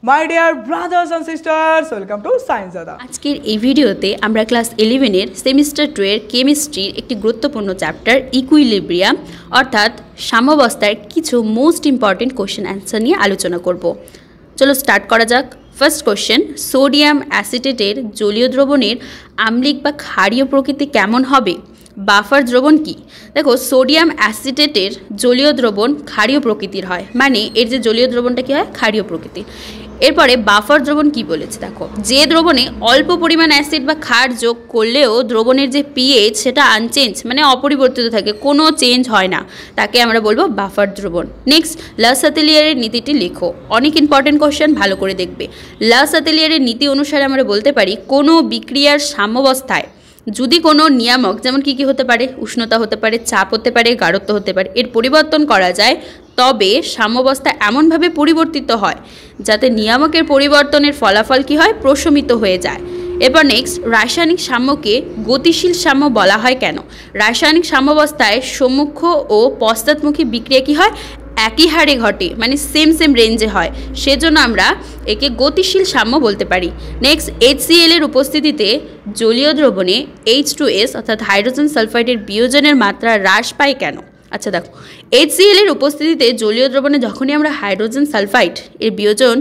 My dear brothers and sisters, welcome to Science Dada. আজকের এই ভিডিওতে আমরা ক্লাস 11 এর সেমিস্টার 2 এর কেমিস্ট্রির একটি গুরুত্বপূর্ণ চ্যাপ্টার ইকুইলিব্রিয়াম অর্থাৎ সাম্যাবস্থার কিছু মোস্ট ইম্পর্টেন্ট কোশ্চেন অ্যান্সার নিয়ে আলোচনা করব। চলো স্টার্ট করা যাক। ফার্স্ট কোশ্চেন, সোডিয়াম অ্যাসিটেটের জলীয় দ্রবণের আম্লিক বা ক্ষারীয় প্রকৃতি কেমন হবে? বাফার দ্রবণ কি? দেখো, সোডিয়াম অ্যাসিটেটের জলীয় দ্রবণ ক্ষারীয় প্রকৃতির হয়, মানে এর যে জলীয় দ্রবণটা কী হয়, ক্ষারীয় প্রকৃতির। এরপরে বাফার দ্রবণ কি বলেছে দেখো, যে দ্রবণে অল্প পরিমাণ অ্যাসিড বা ক্ষার যোগ করলেও দ্রবণের যে পিএইচ সেটা আনচেঞ্জ মানে অপরিবর্তিত থাকে, কোনো চেঞ্জ হয় না, তাকে আমরা বলবো বাফার দ্রবণ। নেক্সট, লা সাতেলিয়ারের নীতিটি লেখো। অনেক ইম্পর্টেন্ট কোশ্চেন, ভালো করে দেখবে। লা সাতেলিয়ারের নীতি অনুসারে আমরা বলতে পারি কোনো বিক্রিয়ার সাম্যাবস্থায় যদি কোনো নিয়ামক, যেমন কী কী হতে পারে, উষ্ণতা হতে পারে, চাপ হতে পারে, গাঢ়ত্ব হতে পারে, এর পরিবর্তন করা যায়, তবে সাম্যাবস্থা এমনভাবে পরিবর্তিত হয় যাতে নিয়ামকের পরিবর্তনের ফলাফল কী হয়, প্রশমিত হয়ে যায়। এরপর নেক্সট, রাসায়নিক সাম্যকে গতিশীল সাম্য বলা হয় কেন? রাসায়নিক সাম্যাবস্থায় সম্মুখ ও পশ্চাৎমুখী বিক্রিয়া কী হয়, একই হারে ঘটে, মানে সেম রেঞ্জে হয়, সেজন্য আমরা একে গতিশীল সাম্য বলতে পারি। নেক্সট, HCl এর উপস্থিতিতে জলীয় দ্রবণে H2S অর্থাৎ হাইড্রোজেন সালফাইডের বিয়োজনের মাত্রা হ্রাস পায় কেন? আচ্ছা দেখো, HCl এর উপস্থিতিতে জলীয় দ্রবণে যখনই আমরা হাইড্রোজেন সালফাইড এর বিয়োজন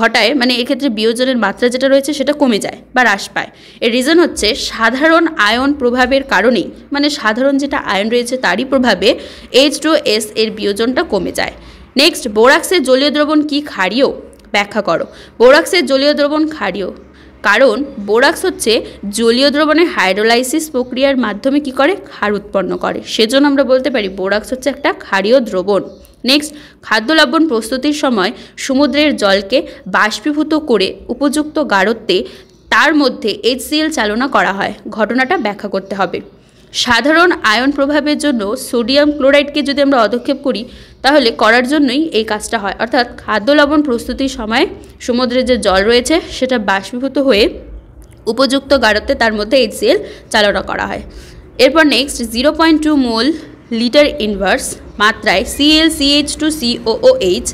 ঘটায়, মানে এক্ষেত্রে বিয়োজনের মাত্রা যেটা রয়েছে সেটা কমে যায় বা হ্রাস পায়। এর রিজন হচ্ছে সাধারণ আয়ন প্রভাবের কারণেই, মানে সাধারণ যেটা আয়ন রয়েছে তারই প্রভাবে H2S এর বিয়োজনটা কমে যায়। নেক্সট, বোরাক্সের জলীয় দ্রবণ কি ক্ষারীয়? ব্যাখ্যা করো। বোরাক্সের জলীয় দ্রবণ ক্ষারীয় কারণ বোরাক্স হচ্ছে জলীয় দ্রবণের হাইড্রোলাইসিস প্রক্রিয়ার মাধ্যমে কি করে, ক্ষার উৎপন্ন করে, সেজন্য আমরা বলতে পারি বোরাক্স হচ্ছে একটা ক্ষারীয় দ্রবণ। নেক্সট, খাদ্য লবণ প্রস্তুতির সময় সমুদ্রের জলকে বাষ্পীভূত করে উপযুক্ত গাঢ়ত্বে তার মধ্যে HCl চালনা করা হয়, ঘটনাটা ব্যাখ্যা করতে হবে। সাধারণ আয়ন প্রভাবের জন্য সোডিয়াম ক্লোরাইডকে যদি আমরা অধক্ষেপ করি তাহলে করার জন্যই এই কাজটা হয়, অর্থাৎ খাদ্য লবণ প্রস্তুতির সময় সমুদ্রের যে জল রয়েছে সেটা বাষ্পীভূত হয়ে উপযুক্ত গাঢ়ত্বে তার মধ্যে HCl চালনা করা হয়। এরপর নেক্সট, 0.2 মোল লিটার ইনভার্স মাত্রায় ClCH2COOH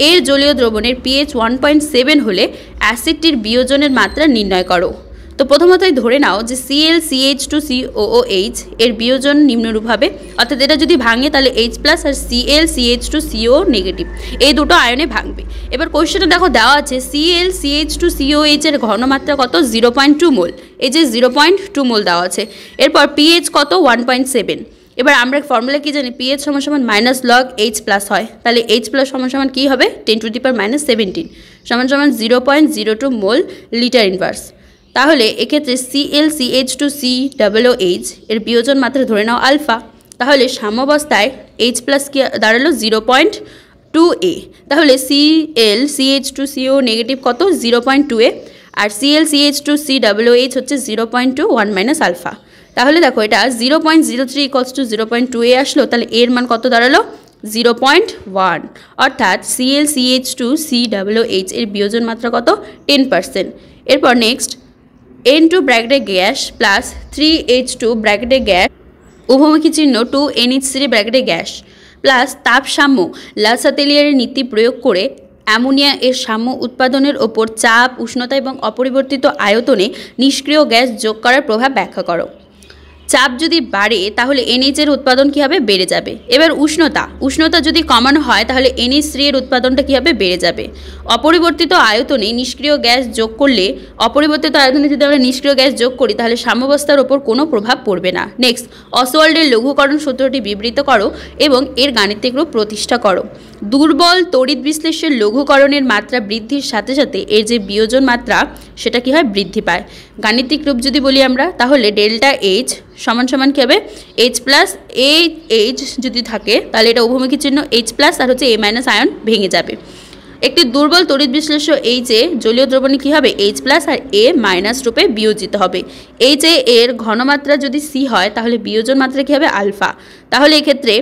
এর জলীয় দ্রবণের pH 1.7 হলে অ্যাসিডটির বিয়োজনের মাত্রা নির্ণয় করো। তো প্রথমতই ধরে নাও যে ClCH2COOH এর বিয়োজন নিম্নরূপ হবে, অর্থাৎ এটা যদি ভাঙে তাহলে H+ আর ClCH2CO নেগেটিভ, এই দুটো আয়নে ভাঙবে। এবার কোশ্চেনটা দেখো দেওয়া আছে ClCH2COH এর ঘনমাত্রা কত, 0.2 মোল, এই যে 0.2 মোল দেওয়া আছে। এরপর pH কত, 1.7। এবার আমরা ফর্মুলা কি জানি, pH সমান -log H+ হয়, তাহলে H+ সমান কী হবে, 10⁻17 সমান 0.02 মোল লিটার ইনভার্স। তাহলে এক্ষেত্রে ClCH2COOH এর বিয়োজন মাত্রা ধরে নাও আলফা, তাহলে সাম্যাবস্থায় H+ কি দাঁড়ালো 0.2A, তাহলে ClCH2CO নেগেটিভ কত, 0.2A, আর ClCH2COOH হচ্ছে 0.21 আলফা। তাহলে দেখো এটা 0.03 = 0.2A আসলো, তাহলে এর মান কত দাঁড়ালো, 0.1, অর্থাৎ ClCH2COOH এর বিয়োজন মাত্রা কত, 10%। এরপর নেক্সট, N2 ব্র্যাকেটে গ্যাস প্লাস 3H2 ব্র্যাকেটে গ্যাস উভমুখী চিহ্ন 2NH3 ব্র্যাকেটে গ্যাস প্লাস তাপ সাম্য লা সাতেলিয়ারের নীতি প্রয়োগ করে অ্যামোনিয়া এর সাম্য উৎপাদনের ওপর চাপ, উষ্ণতা এবং অপরিবর্তিত আয়তনে নিষ্ক্রিয় গ্যাস যোগ করার প্রভাব ব্যাখ্যা করো। চাপ যদি বাড়ে তাহলে NH এর উৎপাদন কী হবে, বেড়ে যাবে। এবার উষ্ণতা যদি কমানো হয় তাহলে NH3 এর উৎপাদনটা কী হবে, বেড়ে যাবে। অপরিবর্তিত আয়তনে নিষ্ক্রিয় গ্যাস যোগ করলে, অপরিবর্তিত আয়তনে যদি আমরা নিষ্ক্রিয় গ্যাস যোগ করি তাহলে সাম্যাবস্থার ওপর কোনো প্রভাব পড়বে না। নেক্সট, অসওয়াল্ডের লঘুকরণ সূত্রটি বিবৃত করো এবং এর গাণিতিক রূপ প্রতিষ্ঠা করো। দুর্বল তড়িৎ বিশ্লেষের লঘুকরণের মাত্রা বৃদ্ধির সাথে সাথে এর যে বিয়োজন মাত্রা সেটা কী হয়, বৃদ্ধি পায়। গাণিতিক রূপ যদি বলি আমরা তাহলে ডেল্টা H সমান কী হবে, H+ AH যদি থাকে তাহলে এটা উভমুখী চিহ্ন H+ আর হচ্ছে A- আয়ন ভেঙে যাবে। একটি দুর্বল তড়িৎ বিশ্লেষ্য H জলীয় দ্রবণে কী হবে, H+ আর A- রূপে বিয়োজিত হবে। HA এর ঘনমাত্রা যদি C হয় তাহলে বিয়োজন মাত্রা কী হবে, আলফা। তাহলে এক্ষেত্রে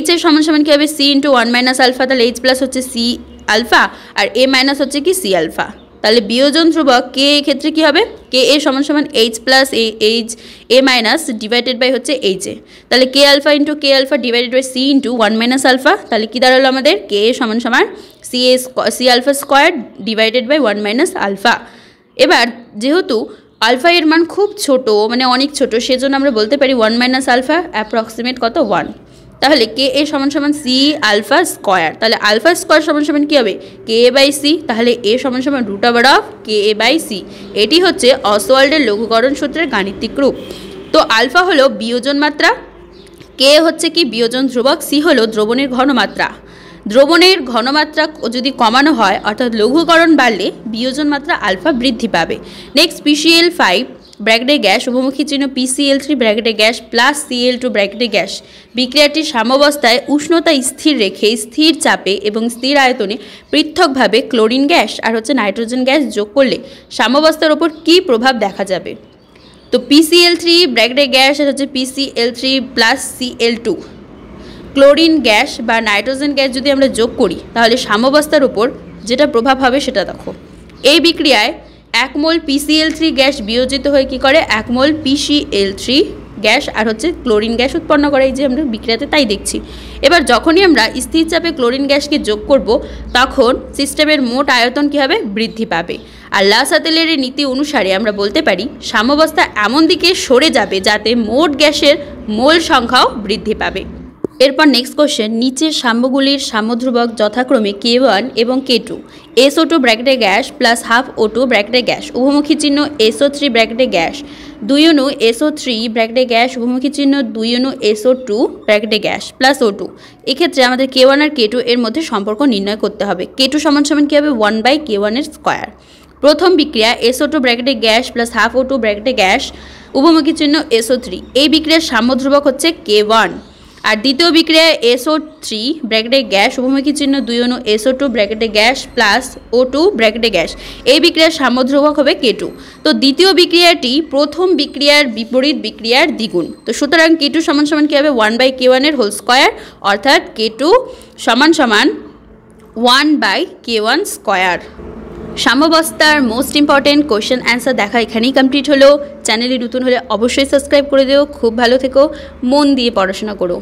H এর সমান কী হবে, C × 1 আলফা, তাহলে H+ হচ্ছে C আলফা আর A- হচ্ছে কি C আলফা। তাহলে বিয়োজন ধ্রুবক K ক্ষেত্রে কি হবে, K এর সমান H প্লাস A মাইনাস ডিভাইডেড বাই হচ্ছে H এ। তাহলে K alpha into K alpha divided by C into 1 minus alpha, তাহলে কি দাঁড়ালো আমাদের K এর সমান C C alpha square divided by 1 minus alpha. এবার যেহেতু আলফা এর মান খুব ছোট, মানে অনেক ছোট, সেজন্য আমরা বলতে পারি 1 মাইনাস আলফা অ্যাপ্রক্সিমেট কত 1। তাহলে কে এ সমান সমান সি আলফা স্কোয়ার, তাহলে আলফা স্কোয়ার সমান সমান কী হবে কে এ বাই সি, তাহলে এ সমান সমান root over of K A by C. এটি হচ্ছে অসওয়াল্ডের লঘুকরণ সূত্রের গাণিতিক রূপ। তো আলফা হলো বিয়োজন মাত্রা, কে হচ্ছে কি বিয়োজন ধ্রুবক, সি হলো দ্রবণের ঘনমাত্রা। দ্রবণের ঘনমাত্রা যদি কমানো হয় অর্থাৎ লঘুকরণ বাড়লে বিয়োজন মাত্রা আলফা বৃদ্ধি পাবে। নেক্সট PCl5 ব্র্যাকেটে গ্যাস উভমুখী চিহ্ন PCl3 ব্র্যাকেটে গ্যাস প্লাস Cl2 ব্র্যাকেটে গ্যাস বিক্রিয়াটির সাম্যাবস্থায় উষ্ণতা স্থির রেখে স্থির চাপে এবং স্থির আয়তনে পৃথকভাবে ক্লোরিন গ্যাস আর হচ্ছে নাইট্রোজেন গ্যাস যোগ করলে সাম্যাবস্থার ওপর কী প্রভাব দেখা যাবে। তো PCl3 ব্র্যাকেটে গ্যাস আর হচ্ছে PCl3 plus Cl2 chlorine gas বা নাইট্রোজেন গ্যাস যদি আমরা যোগ করি তাহলে সাম্যাবস্থার উপর যেটা প্রভাব হবে সেটা দেখো। এই বিক্রিয়ায় 1 মোল PCl3 গ্যাস বিয়োজিত হয়ে কী করে 1 মোল PCl3 গ্যাস আর হচ্ছে ক্লোরিন গ্যাস উৎপন্ন করে, এই যে আমরা বিক্রিয়াতে তাই দেখছি। এবার যখনই আমরা স্থির চাপে ক্লোরিন গ্যাসকে যোগ করব তখন সিস্টেমের মোট আয়তন কী হবে বৃদ্ধি পাবে। আর লাসাতেলের নীতি অনুসারে আমরা বলতে পারি সাম্যাবস্থা এমন দিকে সরে যাবে যাতে মোট গ্যাসের মোল সংখ্যাও বৃদ্ধি পাবে। এরপর নেক্সট কোশ্চেন, নিচের সাম্যগুলির সাম্যধ্রুবক যথাক্রমে K1 এবং K2 SO2 ব্র্যাকেটে গ্যাস প্লাস হাফ O2 ব্র্যাকেটে গ্যাস উভমুখী চিহ্ন SO3 ব্র্যাকেটে গ্যাস 2 অণু SO3 ব্র্যাকেটে গ্যাস উভমুখী চিহ্ন 2 অণু SO2 ব্র্যাকেটে গ্যাস প্লাস O2। এক্ষেত্রে আমাদের K1 আর K2 এর মধ্যে সম্পর্ক নির্ণয় করতে হবে। K2 সমান সমান কী হবে 1/K1 এর স্কোয়ার। প্রথম বিক্রিয়া SO2 ব্র্যাকেটে গ্যাস প্লাস হাফ O2 ব্র্যাকেটে গ্যাস উভমুখী চিহ্ন SO3, এই বিক্রিয়ার সাম্যধ্রুবক হচ্ছে K1। আর দ্বিতীয় বিক্রিয়ায় SO3 ব্র্যাকেটে গ্যাস উভমুখী চিহ্ন 2 অণু SO2 ব্র্যাকেটে গ্যাস প্লাস O2 ব্র্যাকেটে গ্যাস, এই বিক্রিয়ার সাম্যধ্রুবক হবে K2। তো দ্বিতীয় বিক্রিয়াটি প্রথম বিক্রিয়ার বিপরীত বিক্রিয়ার দ্বিগুণ। তো সুতরাং K2 সমান সমান কী হবে 1/K1 এর হোল স্কোয়ার, অর্থাৎ K2 সমান সমান 1/K1 স্কোয়ার। সাম্যাবস্থার মোস্ট ইম্পর্টেন্ট কোয়েশ্চেন অ্যান্সার দেখা এখানেই কমপ্লিট হলো। চ্যানেলে নতুন হলে অবশ্যই সাবস্ক্রাইব করে দিও। খুব ভালো থেকো, মন দিয়ে পড়াশোনা করো।